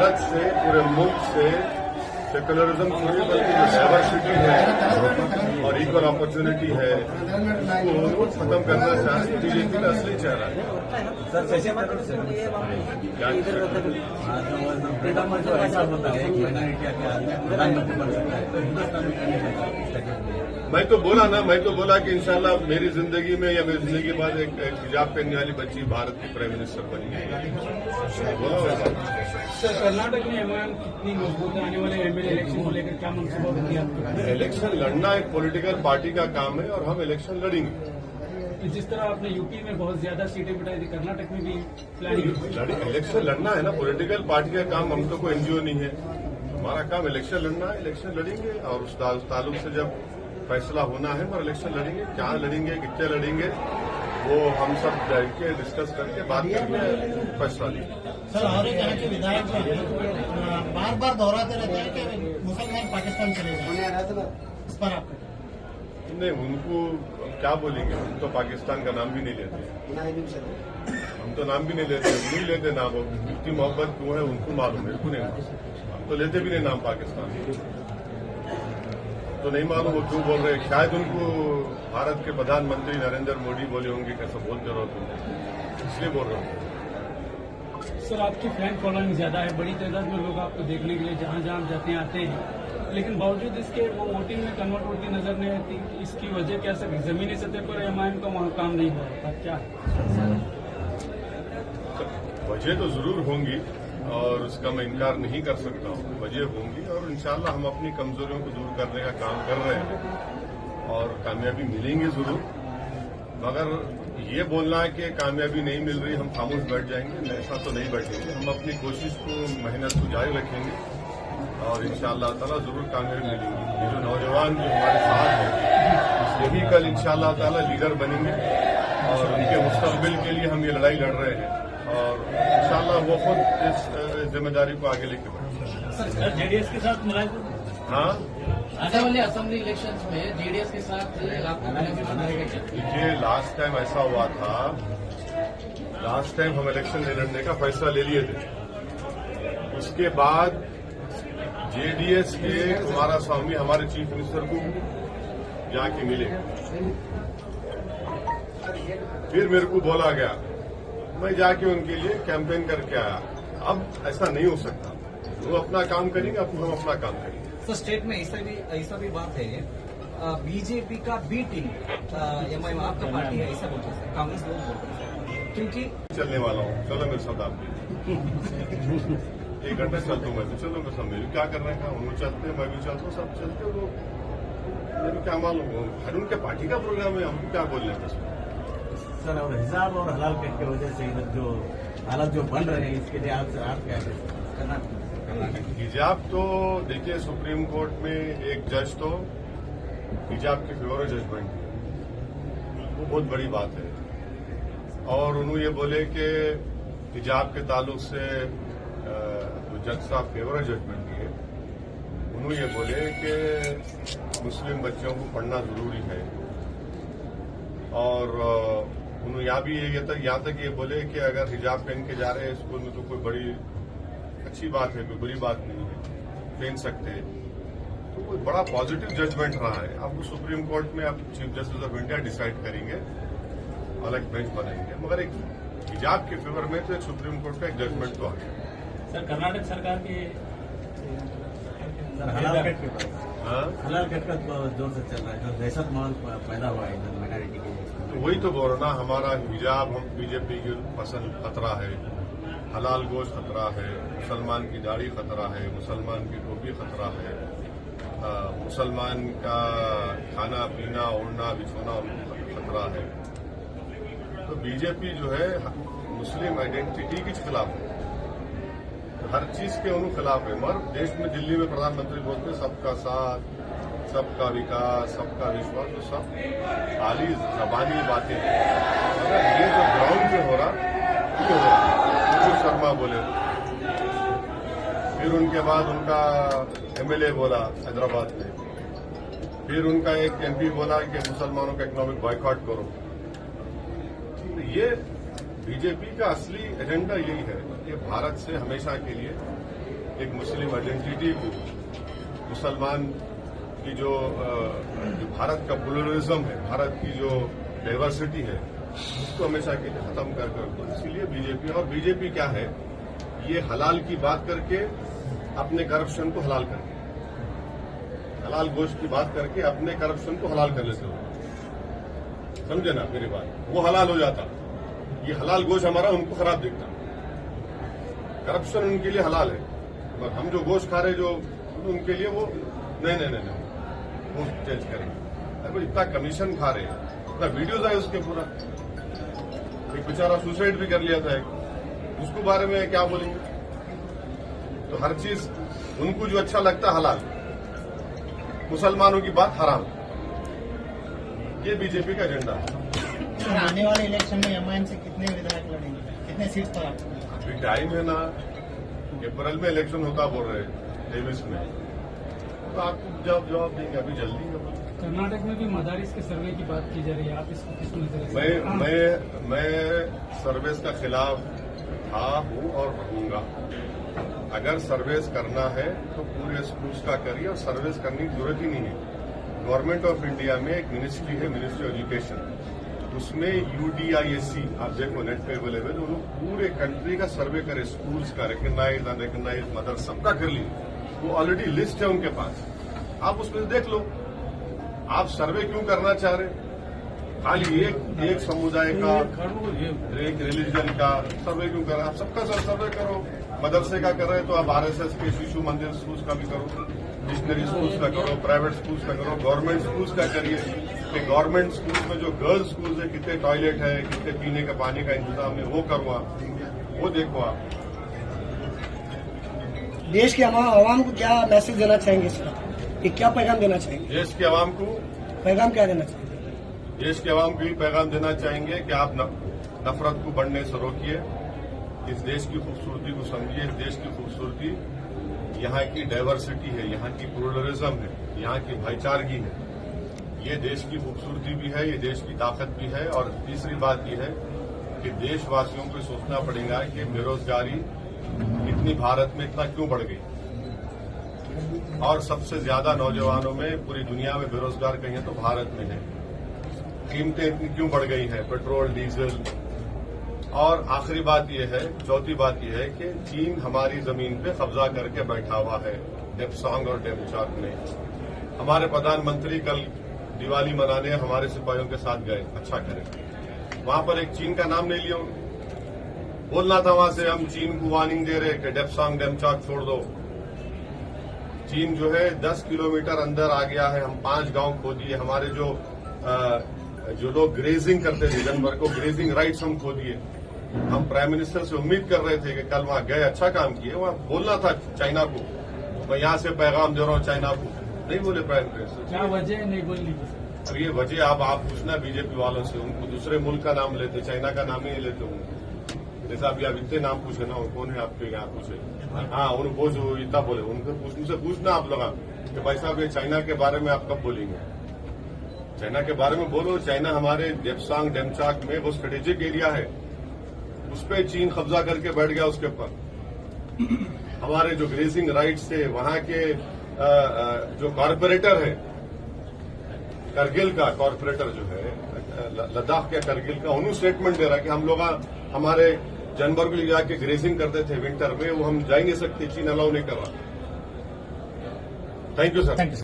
भारत से, पूरे मुल्क से सेकुलरिज्म थोड़ी बल्कि जो डाइवर्सिटी है और इक्वल अपॉर्चुनिटी है उसको खत्म करना चाहती है बीजेपी का असली चेहरा है। सर कैसे फ्रीडम जो ऐसा होता है कि माइनॉरिटी के आदमी प्रधानमंत्री बन सकता है तो हिंदुस्तान में मैं तो बोला कि इंशाल्लाह मेरी जिंदगी में या मेरी जिंदगी के बाद एक हिजाब पहनने वाली बच्ची भारत की प्राइम मिनिस्टर बनी है। बोला होगा। सर कर्नाटक में एमआईएम कितनी मजबूत है? आने वाले एमएलए इलेक्शन को लेकर क्या मंसूबा होती है आपकी? इलेक्शन लड़ना एक पॉलिटिकल पार्टी का काम है और हम इलेक्शन लड़ेंगे। जिस तरह आपने यूपी में बहुत ज्यादा सीटें बिठाई थी, कर्नाटक में भी प्लानिंग इलेक्शन लड़ना है ना, पॉलिटिकल पार्टी का काम। हम तो कोई एनजीओ नहीं है, हमारा काम इलेक्शन लड़ना है। इलेक्शन लड़ेंगे और उस ताल्लुक से जब फैसला होना है पर इलेक्शन लड़ेंगे। क्या लड़ेंगे, कितने लड़ेंगे, वो हम सब बैठ के डिस्कस करके बात करके फैसला लेंगे। सर और एक यहाँ के विधायक बार बार दोहराते रहते हैं कि मुसलमान पाकिस्तान चले जाए, इस पर आप नहीं, उनको क्या बोलेंगे, हम तो पाकिस्तान का नाम भी नहीं लेते। हम तो नाम भी नहीं लेते नाम। इतनी मोहब्बत क्यों है उनको मालूम, मेरे को नहीं मालूम। हम तो लेते भी नहीं नाम पाकिस्तान, तो नहीं मालूम वो क्यों बोल रहे हैं। शायद उनको भारत के प्रधानमंत्री नरेंद्र मोदी बोले होंगे कैसे बोलते रहो तुम, इसलिए बोल रहा हूँ। सर आपकी फैन फॉलोइंग ज्यादा है, बड़ी तादाद में लोग आपको देखने के लिए जहां जहां जाते हैं आते हैं, लेकिन बावजूद इसके वो वोटिंग में कन्वर्ट होती नजर नहीं आती। इसकी वजह क्या सर? जमीनी सतह पर एमआईएम का वहां काम नहीं हो रहा, क्या है? वजह तो जरूर होंगी और उसका मैं इनकार नहीं कर सकता हूँ, वजह होंगी और इंशाल्लाह हम अपनी कमजोरियों को दूर करने का काम कर रहे हैं और कामयाबी मिलेंगे जरूर। मगर ये बोलना है कि कामयाबी नहीं मिल रही हम खामोश बैठ जाएंगे, ऐसा तो नहीं बैठेंगे। हम अपनी कोशिश को, मेहनत को जारी रखेंगे और इंशाअल्लाह ताला जरूर कामयाबी मिलेंगी। ये जो नौजवान जो हमारे साथ हैं ये भी कल इंशाअल्लाह ताला लीडर बनेंगे और उनके मुस्तकबिल के लिए हम ये लड़ाई लड़ रहे हैं और इंशाल्लाह वो खुद इस जिम्मेदारी को आगे लेके बढ़ेंगे। सर जेडीएस के साथ मुलायम, हाँ, आने वाले असेंबली इलेक्शंस में जेडीएस के साथ आपको देखिए लास्ट टाइम ऐसा हुआ था, लास्ट टाइम हम इलेक्शन नहीं लड़ने का फैसला ले लिए थे। उसके बाद जेडीएस के कुमारस्वामी हमारे चीफ मिनिस्टर को जाके मिले, फिर मेरे को बोला गया, मैं जाके उनके लिए कैंपेन करके आया। अब ऐसा नहीं हो सकता, वो अपना काम करेंगे, हम अपना काम करेंगे। तो स्टेट में ऐसा भी बात है, बीजेपी का बी टीम एमआईएम आपका पार्टी है ऐसा बोलते हैं, कांग्रेस लोग बोलते हैं, क्योंकि चलने वाला हूँ, चलो मेरे साथ आप 1 घंटा चलता हूँ मैं तो, चलो मेरे साथ, मेरे क्या करने का, वो चलते मैं भी चलता हूँ, सब चलते वो मेरे क्या मालूम, हर उनके पार्टी का प्रोग्राम है, हम क्या बोल रहे हैं। सर और हिजाब और हलाल कट की वजह से इधर जो हालात जो बन रहे हैं इसके लिए आप क्या कर्नाटक हिजाब तो देखिए सुप्रीम कोर्ट में एक जज तो हिजाब के फेवर जजमेंट दिया, वो बहुत बड़ी बात है। और उन्होंने ये बोले कि हिजाब के ताल्लुक से जो जज साहब फेवर जजमेंट दिए, उन्होंने ये बोले कि मुस्लिम बच्चों को पढ़ना जरूरी है और उन्होंने यहाँ तक ये बोले कि अगर हिजाब पहन के जा रहे हैं स्कूल में तो कोई बड़ी अच्छी बात है, कोई बुरी बात नहीं है, पहन सकते हैं। तो कोई बड़ा पॉजिटिव जजमेंट रहा है। अब सुप्रीम कोर्ट में अब chief justice of India decide करेंगे, अलग बेंच बनाएंगे, मगर एक हिजाब के फेवर में तो एक सुप्रीम कोर्ट का एक जजमेंट तो आ गया। सर कर्नाटक सरकार के हलाल कट के पास हलाल कट का जोर से चल रहा है, जो दहशत माहौल पैदा हुआ है इधर माइनॉरिटी के लिए, तो वही तो बोल रहा ना, हमारा हिजाब हम बीजेपी की पसंद खतरा है, हलाल गोश्त खतरा है, मुसलमान की दाढ़ी खतरा है, मुसलमान की टोपी खतरा है, मुसलमान का खाना पीना ओढ़ना बिछोना खतरा है। तो बीजेपी जो है मुस्लिम आइडेंटिटी के खिलाफ है, हर चीज के उन्होंने खिलाफ है। मगर देश में दिल्ली में प्रधानमंत्री बोलते सबका साथ, सबका विकास, सबका विश्वास, तो सब खाली जबानी बातें हैं। मगर ये जो ग्राउंड में हो रहा ये हो रहा, शर्मा बोले, फिर उनके बाद उनका एमएलए बोला हैदराबाद में, फिर उनका एक एमपी बोला कि मुसलमानों का इकोनॉमिक बॉयकॉट करो। ये बीजेपी का असली एजेंडा यही है कि भारत से हमेशा के लिए एक मुस्लिम आइडेंटिटी को, मुसलमान की जो भारत का प्लुरलिज्म है, भारत की जो डाइवर्सिटी है, उसको हमेशा के लिए खत्म कर दो। इसीलिए बीजेपी क्या है, ये हलाल की बात करके अपने करप्शन को हलाल करके, हलाल गोश्त की बात करके अपने करप्शन को हलाल कर लेते हो। समझे ना मेरी बात, वो हलाल हो जाता, ये हलाल गोश्त हमारा उनको खराब दिखता। करप्शन उनके लिए हलाल है, और हम जो गोश्त खा रहे जो उनके लिए वो नहीं वो चेंज करेंगे। अरे इतना कमीशन खा रहे हैं, इतना वीडियोज आए उसके पूरा, एक बेचारा सुसाइड भी कर लिया था एक, उसको बारे में क्या बोलेंगे। तो हर चीज उनको जो अच्छा लगता हलाल, मुसलमानों की बात हराम, ये बीजेपी का एजेंडा है। सर, आने वाले इलेक्शन में एमआईएम से कितने विधायक लड़ेंगे, कितने सीट पर आपको? अभी टाइम है ना, अप्रैल में इलेक्शन होता बोल रहे 23 में, तो आपको जवाब देंगे, अभी जल्दी है। कर्नाटक में भी मदारिस के सर्वे की बात की जा रही है, आप इसको किस नजर से? मैं सर्वेस का खिलाफ था, हूं और रहूंगा। अगर सर्वेस करना है तो पूरे स्कूल्स का करिए, और सर्वेस करने की जरूरत ही नहीं है। गवर्नमेंट ऑफ इंडिया में एक मिनिस्ट्री है, मिनिस्ट्री ऑफ एजुकेशन, उसमें UDISC आप देखो नेट पे अवेलेबल, वो लोग पूरे कंट्री का सर्वे करे, स्कूल्स का, रिकग्नाइज अनरिकग्नाइज मदर सबका कर लिए, वो ऑलरेडी लिस्ट है उनके पास, आप उसमें देख लो। आप सर्वे क्यों करना चाह रहे? खाली एक समुदाय का, एक रिलीजन का सर्वे क्यों कर रहे? आप सबका सर्वे करो। मदरसे का कर रहे तो आप RSS के शिशु मंदिर स्कूल्स का भी करो, मिशनरी स्कूल्स का करो, प्राइवेट स्कूल्स का करो, गवर्नमेंट स्कूल्स का करिए कि गवर्नमेंट स्कूल्स में जो गर्ल्स स्कूल्स है कितने टॉयलेट है, कितने पीने का पानी का इंतजाम है, वो करो आप, वो देखो आप। देश के आवाम को क्या मैसेज देना चाहेंगे इसका, कि क्या पैगाम देना चाहेंगे? देश के आवाम को पैगाम क्या देना चाहेंगे? देश के आवाम को ये पैगाम देना चाहेंगे कि आप नफरत को बढ़ने से रोकिए, इस देश की खूबसूरती को समझिए। इस देश की खूबसूरती यहाँ की डाइवर्सिटी है, यहाँ की प्लुरलिज्म है, यहाँ की भाईचारगी है। ये देश की खूबसूरती भी है, ये देश की ताकत भी है। और तीसरी बात यह है कि देशवासियों को सोचना पड़ेगा कि बेरोजगारी इतनी भारत में इतना क्यों बढ़ गई, और सबसे ज्यादा नौजवानों में पूरी दुनिया में बेरोजगार कहीं तो भारत में है। कीमतें इतनी क्यों बढ़ गई हैं, पेट्रोल डीजल। और आखिरी बात यह है, चौथी बात यह है कि चीन हमारी जमीन पे कब्जा करके बैठा हुआ है, डेप्सांग और डेमचाक में। हमारे प्रधानमंत्री कल दिवाली मनाने हमारे सिपाहियों के साथ गए, अच्छा करें, वहां पर एक चीन का नाम नहीं लिया उन्होंने। बोलना था वहां से हम चीन को वार्निंग दे रहे कि डेप्सांग डेमचाक छोड़ दो। चीन जो है 10 किलोमीटर अंदर आ गया है, हम 5 गांव खो दिए। हमारे जो लोग ग्रेजिंग करते थे जानवर को, ग्रेजिंग राइट्स हम खो दिए। हम प्राइम मिनिस्टर से उम्मीद कर रहे थे कि कल वहां गए, अच्छा काम किए। वहां बोलना था चाइना को, मैं यहां से पैगाम दे रहा हूं चाइना को, नहीं बोले प्राइम मिनिस्टर। क्या वजह है नहीं बोलने की? अब ये वजह आप पूछना बीजेपी वालों से, उनको दूसरे मुल्क का नाम लेते, चाइना का नाम ही नहीं लेते होंगे। जैसे अभी आप इतने नाम पूछे ना, कौन है आपके यहाँ पूछे? हाँ, उनको जो इतना बोले उनसे पूछना आप लोग कि भाई साहब ये चाइना के बारे में आप कब बोलेंगे? चाइना के बारे में बोलो। चाइना हमारे डेप्सांग डेमचाक में वो स्ट्रेटेजिक एरिया है, उस पर चीन कब्जा करके बैठ गया उसके ऊपर। हमारे जो ग्रेजिंग राइट्स थे, वहां के जो कॉरपोरेटर है, करगिल का कॉरपोरेटर जो है, लद्दाख के करगिल का, उन्होंने स्टेटमेंट दे रहा है कि हम लोग हमारे जानवर को ले जाके ग्रेजिंग करते थे विंटर में, वो हम जा ही नहीं सकते, चीन अलाउ नहीं कर रहा। Thank you sir.